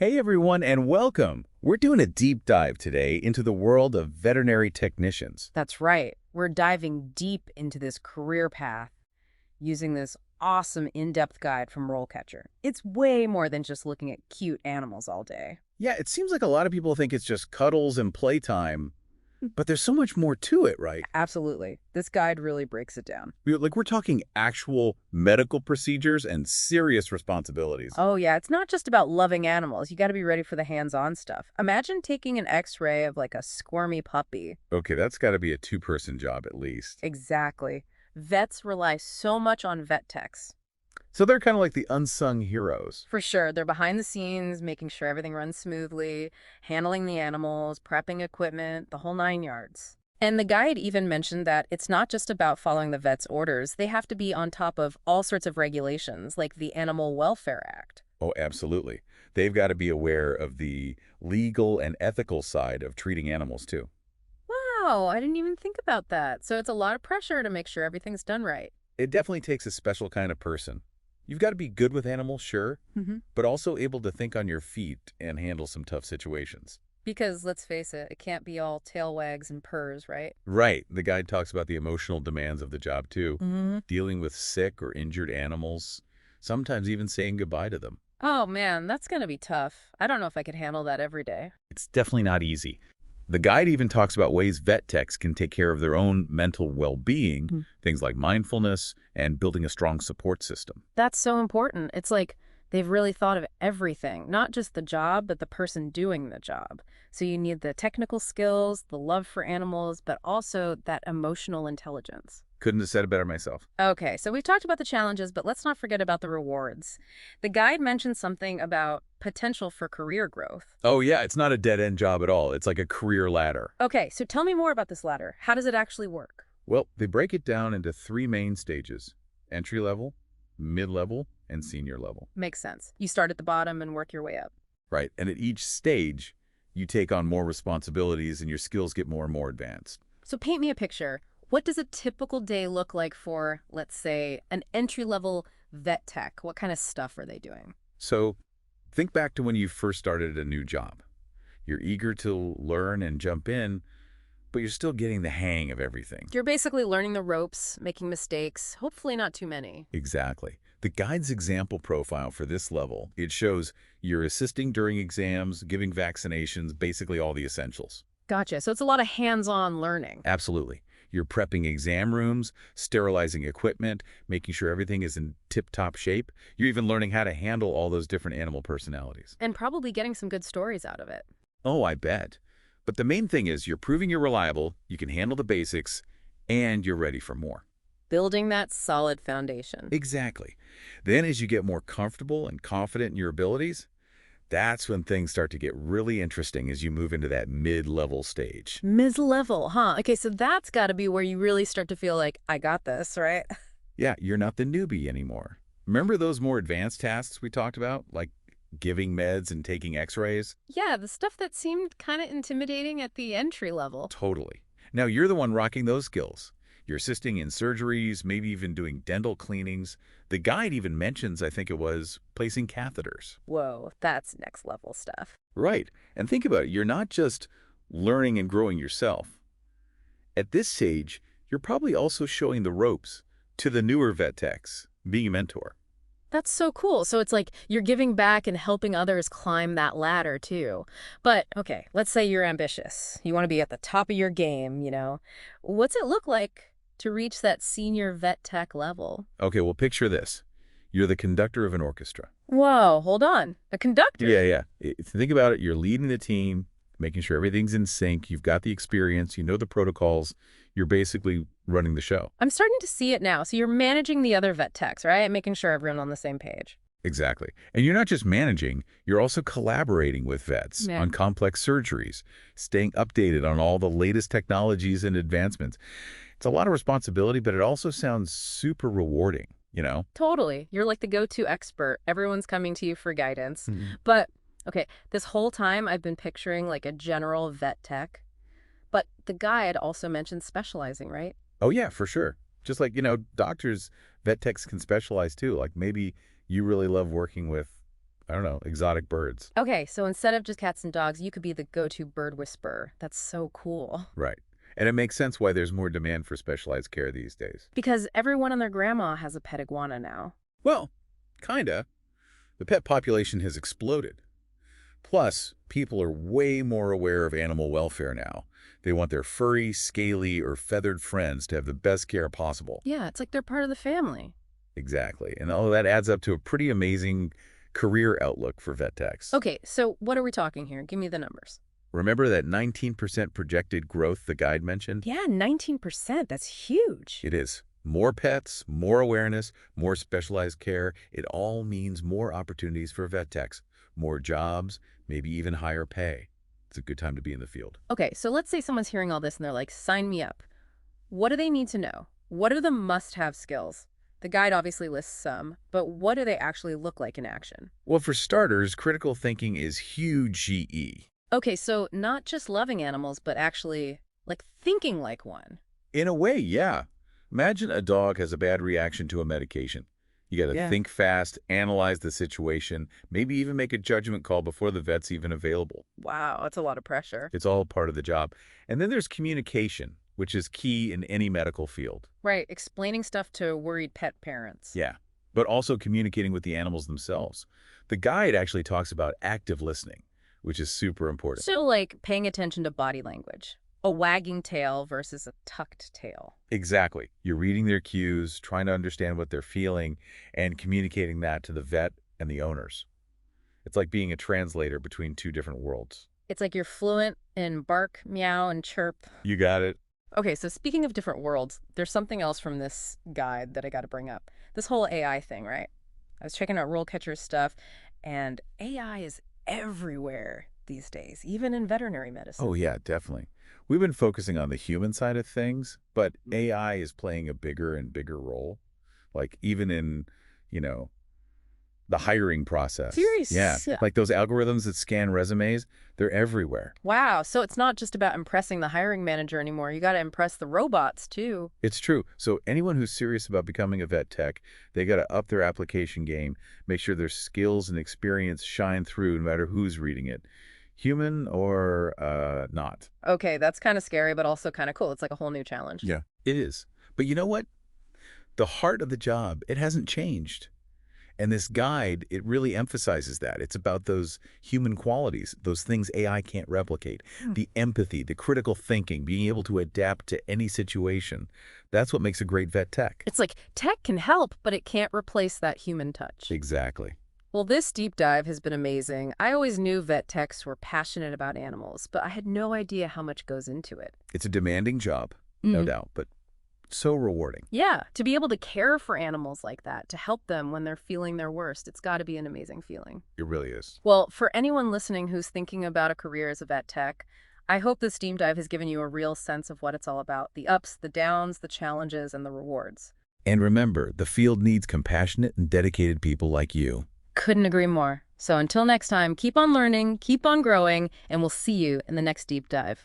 Hey everyone, and welcome! We're doing a deep dive today into the world of veterinary technicians. That's right. We're diving deep into this career path using this awesome in-depth guide from RoleCatcher. It's way more than just looking at cute animals all day. Yeah, it seems like a lot of people think it's just cuddles and playtime, but there's so much more to it, right? Absolutely. This guide really breaks it down. We're talking actual medical procedures and serious responsibilities. Oh yeah, it's not just about loving animals. You got to be ready for the hands-on stuff. Imagine taking an x-ray of like a squirmy puppy. Okay, that's got to be a two-person job at least. Exactly. Vets rely so much on vet techs. So they're kind of like the unsung heroes. For sure, they're behind the scenes, making sure everything runs smoothly, handling the animals, prepping equipment, the whole nine yards. And the guide even mentioned that it's not just about following the vet's orders. They have to be on top of all sorts of regulations, like the Animal Welfare Act. Oh, absolutely. They've got to be aware of the legal and ethical side of treating animals, too. Wow, I didn't even think about that. So it's a lot of pressure to make sure everything's done right. It definitely takes a special kind of person. You've got to be good with animals, sure, but also able to think on your feet and handle some tough situations. Because let's face it, it can't be all tail wags and purrs, right? Right. The guide talks about the emotional demands of the job, too. Mm-hmm. Dealing with sick or injured animals, sometimes even saying goodbye to them. Oh man, that's gonna be tough. I don't know if I could handle that every day. It's definitely not easy. The guide even talks about ways vet techs can take care of their own mental well-being, things like mindfulness and building a strong support system. That's so important. It's like they've really thought of everything, not just the job, but the person doing the job. So you need the technical skills, the love for animals, but also that emotional intelligence. Couldn't have said it better myself. Okay, so we've talked about the challenges, but let's not forget about the rewards. The guide mentioned something about potential for career growth. Oh, yeah, it's not a dead-end job at all. It's like a career ladder. Okay, so tell me more about this ladder. How does it actually work? Well, they break it down into three main stages: entry level, mid-level, and senior level. Makes sense. You start at the bottom and work your way up. Right, and at each stage, you take on more responsibilities and your skills get more and more advanced. So paint me a picture. What does a typical day look like for, let's say, an entry-level vet tech? What kind of stuff are they doing? So think back to when you first started a new job. You're eager to learn and jump in, but you're still getting the hang of everything. You're basically learning the ropes, making mistakes, hopefully not too many. Exactly. The guide's example profile for this level, it shows you're assisting during exams, giving vaccinations, basically all the essentials. Gotcha. So it's a lot of hands-on learning. Absolutely. You're prepping exam rooms, sterilizing equipment, making sure everything is in tip-top shape. You're even learning how to handle all those different animal personalities. And probably getting some good stories out of it. Oh, I bet. But the main thing is you're proving you're reliable, you can handle the basics, and you're ready for more. Building that solid foundation. Exactly. Then as you get more comfortable and confident in your abilities, that's when things start to get really interesting as you move into that mid-level stage. Mid-level, huh? Okay, so that's got to be where you really start to feel like, I got this, right? Yeah, you're not the newbie anymore. Remember those more advanced tasks we talked about, like giving meds and taking x-rays? Yeah, the stuff that seemed kind of intimidating at the entry level. Totally. Now you're the one rocking those skills. You're assisting in surgeries, maybe even doing dental cleanings. The guide even mentions, I think it was, placing catheters. Whoa, that's next level stuff. Right. And think about it. You're not just learning and growing yourself. At this stage, you're probably also showing the ropes to the newer vet techs, being a mentor. That's so cool. So it's like you're giving back and helping others climb that ladder too. But okay, let's say you're ambitious. You want to be at the top of your game. What's it look like to reach that senior vet tech level? Okay, well, picture this. You're the conductor of an orchestra. Whoa, hold on. A conductor? Yeah. Think about it. You're leading the team, making sure everything's in sync. You've got the experience. You know the protocols. You're basically running the show. I'm starting to see it now. So you're managing the other vet techs, right? Making sure everyone's on the same page. Exactly. And you're not just managing, you're also collaborating with vets on complex surgeries, staying updated on all the latest technologies and advancements. It's a lot of responsibility, but it also sounds super rewarding, Totally. You're like the go-to expert. Everyone's coming to you for guidance. But, okay, this whole time I've been picturing like a general vet tech. But the guide also mentioned specializing, right? Oh, yeah, for sure. Just like, doctors, vet techs can specialize too. Like maybe you really love working with I don't know, exotic birds. Okay, so instead of just cats and dogs, you could be the go-to bird whisperer. That's so cool. Right. And it makes sense why there's more demand for specialized care these days. Because everyone and their grandma has a pet iguana now. Well, kinda. The pet population has exploded. Plus, people are way more aware of animal welfare now. They want their furry, scaly, or feathered friends to have the best care possible. Yeah, it's like they're part of the family. Exactly. And all of that adds up to a pretty amazing career outlook for vet techs. Okay, so what are we talking here? Give me the numbers. Remember that 19% projected growth the guide mentioned? Yeah, 19%. That's huge. It is. More pets, more awareness, more specialized care. It all means more opportunities for vet techs, more jobs, maybe even higher pay. It's a good time to be in the field. Okay, so let's say someone's hearing all this and they're like, sign me up. What do they need to know? What are the must-have skills? The guide obviously lists some, but what do they actually look like in action? Well, for starters, critical thinking is huge GE. Okay, so not just loving animals, but actually, like, thinking like one. In a way, yeah. Imagine a dog has a bad reaction to a medication. You got to think fast, analyze the situation, maybe even make a judgment call before the vet's even available. Wow, that's a lot of pressure. It's all part of the job. And then there's communication, which is key in any medical field. Right, explaining stuff to worried pet parents. Yeah, but also communicating with the animals themselves. The guide actually talks about active listening, which is super important. So, like, paying attention to body language. A wagging tail versus a tucked tail. Exactly. You're reading their cues, trying to understand what they're feeling, and communicating that to the vet and the owners. It's like being a translator between two different worlds. It's like you're fluent in bark, meow, and chirp. You got it. Okay, so speaking of different worlds, there's something else from this guide that I got to bring up. This whole AI thing, right? I was checking out RoleCatcher stuff, and AI is everywhere these days, even in veterinary medicine. Oh, yeah, definitely. We've been focusing on the human side of things, but AI is playing a bigger and bigger role. Like even in, the hiring process. Serious? Yeah. Like those algorithms that scan resumes, they're everywhere. Wow. So it's not just about impressing the hiring manager anymore. You got to impress the robots, too. It's true. So anyone who's serious about becoming a vet tech, they got to up their application game, make sure their skills and experience shine through no matter who's reading it. Human or not. Okay, that's kind of scary, but also kind of cool. It's like a whole new challenge. Yeah, it is. But you know what? The heart of the job, it hasn't changed. And this guide, it really emphasizes that. It's about those human qualities, those things AI can't replicate. The empathy, the critical thinking, being able to adapt to any situation. That's what makes a great vet tech. It's like tech can help, but it can't replace that human touch. Exactly. Well, this deep dive has been amazing. I always knew vet techs were passionate about animals, but I had no idea how much goes into it. It's a demanding job, no doubt, but so rewarding. Yeah, to be able to care for animals like that, to help them when they're feeling their worst, it's got to be an amazing feeling. It really is. Well, for anyone listening who's thinking about a career as a vet tech, I hope this deep dive has given you a real sense of what it's all about, the ups, the downs, the challenges, and the rewards. And remember, the field needs compassionate and dedicated people like you. Couldn't agree more. So until next time, keep on learning, keep on growing, and we'll see you in the next deep dive.